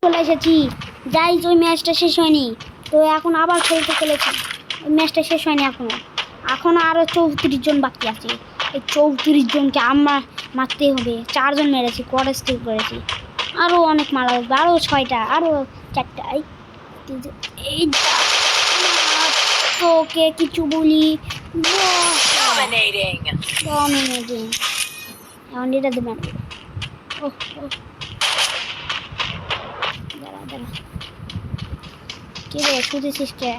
চলে এসেছি। যাই ওই ম্যাচটা শেষ হয়নি, তো এখন আবার খেলতে চলেছি। ওই ম্যাচটা শেষ হয়নি এখনও আরও 34 জন বাকি আছে। এই 34 জনকে আমরা মারতে হবে। 4 জন মেরেছি, কোয়াড স্টিল করেছি, আরও অনেক মারা লাগবে, আরও 6টা, আরও 4টা। এই তোকে কিছু বলি, Dominating. এখন এটা দেবে। ও দাঁড়া কি রে, শুধেছিস কে?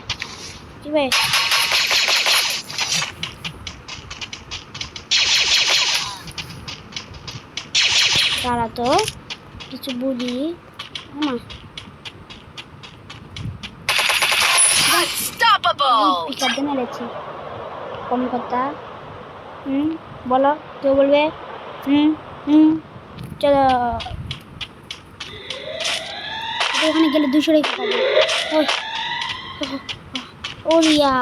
কি রে দাঁড়া, তো কিছু বুঝি। Unstoppable. পিকারতে মেরেছি, কম কথা। বলো, কেউ বলবে? চলো, ওখানে গেলে 200 রেখে পাবো। ও রিয়া,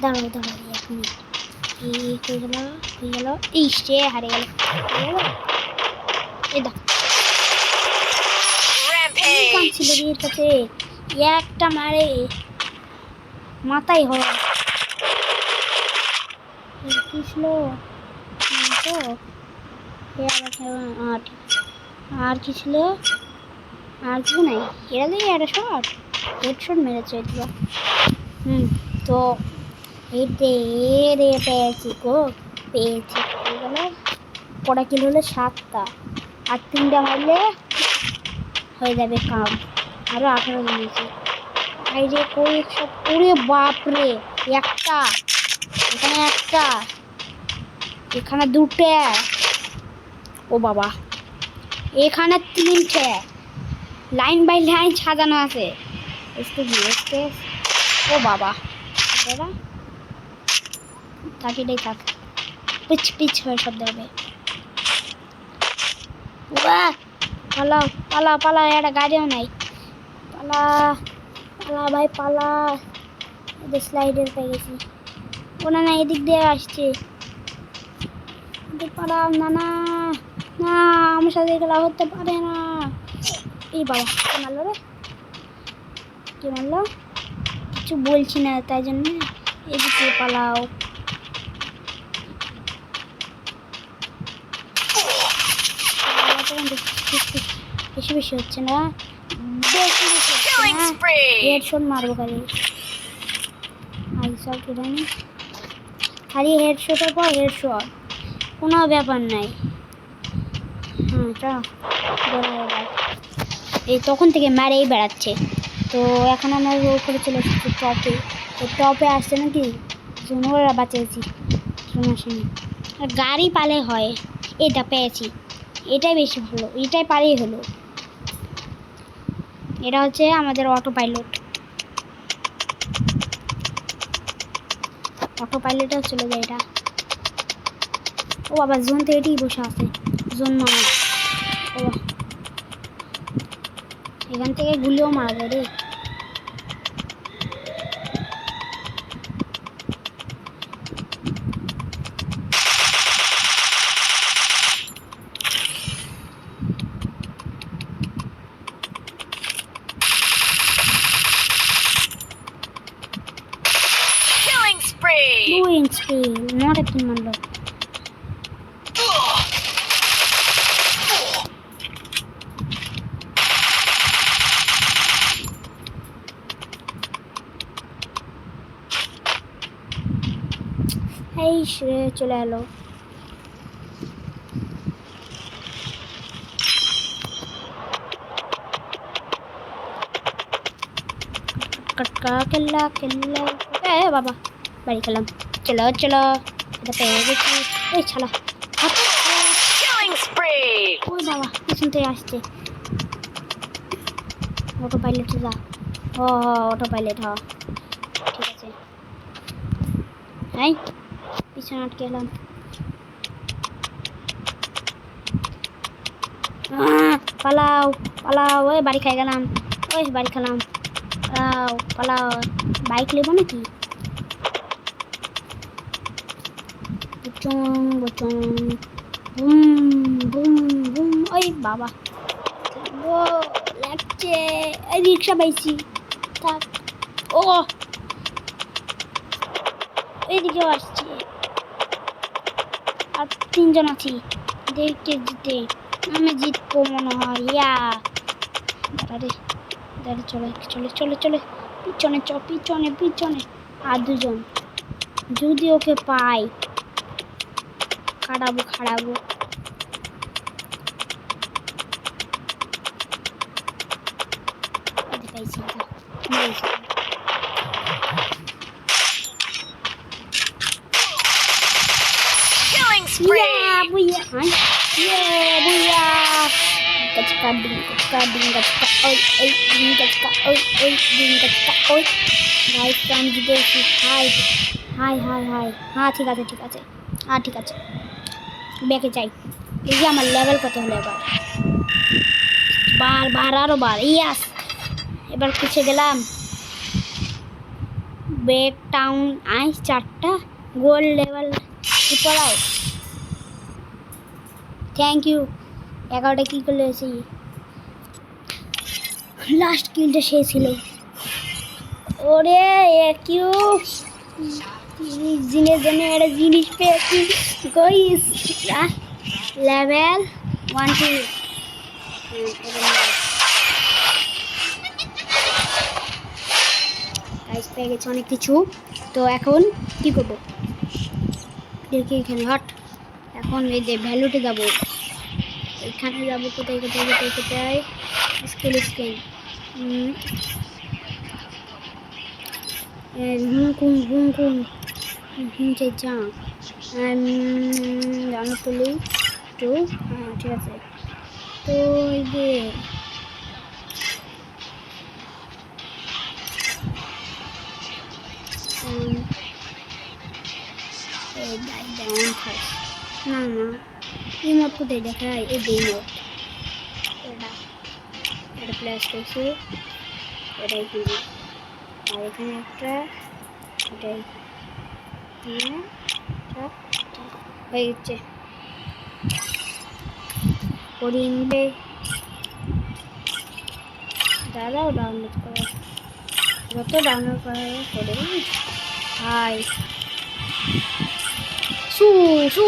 দাঁড়াও 1 মিনিট। হয়ে গেল। সে হারে গেল। এই দেখ ছিল এর কাছে, একটা মারে মাথায় হয়। কি ছিল তো? আর কি ছিল? আর কিছু নাই। এরা দিয়ে একটা শট, হেডশট মেরেছে। তো পেয়েছি হয়ে গেল। কটা কিল হলে 7টা, আর 3টা মারলে হয়ে যাবে কাম। আরও 18 জন আছে। এই যে কই সব, ওরে বাপরে, একটা এখানে, একটা এখানে, 2টে, ও বাবা এখানে 3টে, লাইন বাই লাইন সাজানো আছে। ও বাবা, দাদা তাকিটাই থাক, পিচ হয়ে শব্দ হবে। পালা, একটা গাড়িও নাই। পালা ভাই পালা। এদের স্লাইডার পেয়ে গেছি। ওনা না এদিক দিয়ে আসছে। পালা, না আমার সাথে খেলা হতে পারে না। এই বাবা, কে মারলো রে? কে মারলো? কিছু বলছি না, তাই জন্য এদিকে পালাও। বেশি হচ্ছে না, হেডশট মারবো খালি। খালি হেডশটের পর হেডশট, কোনো ব্যাপার নাই। এই তখন থেকে মারেই বেড়াচ্ছে। তো এখন আমরা উপরে চলে এসেছি টপে। তো টপে আসছে নাকি জোনরা বাঁচিয়েছি, আসেনি। গাড়ি পালে হয়, এটা পেয়েছি, এটাই বেশি ভালো, এটাই পারেই হলো। এটা হচ্ছে আমাদের অটো পাইলটও চলে যায় এটা। ও বাবা, জোন তো এটাই বসে আছে, জোন মামা। ও এখান থেকে গুলিও মারা যায় রে। Doing spree, not a kill মারলো। এই চলে এলো। কেল্লা বাবা, বাড়ি খেলাম। চলো এটা পেয়ে গেছি। এই ছালা, ওই বাবা পিছন থেকে আসছে। অটো পাইলটে যা। অটো পাইলট, ঠিক আছে। এই পিছনে আটকে এলাম। পালাও, ওই বাড়ি খাই গেলাম, বাড়ি খেলাম। পালাও পালাও, বাইক নেবো নাকি? বুচুং বুচুং, বুম বুম বুম। ওই বাবা, ও লাগছে। এই রিক্সা পাইছি, থাক। ও এইদিকেও আসছে, আর 3 জন আছি। দেখতে জিতে আমি জিতবো মনে হয়। ইয়া দাঁড়া দাঁড়া, চলে চলে চলে চলে, পিছনে চ, পিছনে পিছনে। আর 2 জন, যদি ওকে পাই খাড়াবো খাড়াবো। পাইছি তো, মেরেছি। Killing spree. Yeah, buya. Huh? Yeah, buya. Gachka ding gachka ding gachka. Oi oi ding gachka. Oi oi ding gachka. Oi. Guys, আমি জিতেছি। High high high high. হ্যাঁ ঠিক আছে ঠিক আছে, হ্যাঁ ঠিক আছে, ব্যাকে চাই। এই যে আমার লেভেল কত হলো এবার? বার আরো বার। ইয়াস, এবার পিছিয়ে গেলাম। ব্রেক টাউন আইস 4টা গোল্ড লেভেল পড়াও। Thank you. 11টা কি করলে এসেছি। লাস্ট কিলটা সে ছিল। ওরে কিউ জিনিস জন্য একটা জিনিস পেয়েছি গাইস। লেভেল 1 2 গাইস পেয়ে গেছে অনেক কিছু। তো এখন কি করবো দেখি, এখানে হট। এখন এই যে ভ্যালুতে যাবো, এখানে যাবো। কোথায় কোথায় কোথায় কোথায়? স্কেল স্কেল হুমকুম হুমকুম হিমচে চা জানো তুলি টু। হ্যাঁ ঠিক আছে। তো এই যে না না, এই মত কোথায় দেখায়? এই যে মত এটা এটা প্লেস করছি, এটা এখানে, আর এখানে একটা, এটাই হয়ে গেছে। করিমবে দাঁড়াও, ডাউনলোড করো, যত ডাউনলোড করা করে। হাই সু সু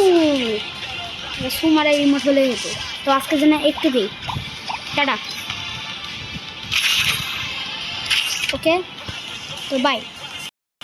সু মারা রিমোট হলে হতো। তো আজকের জন্য একটু দিই, টাটা। ওকে, তো বাই।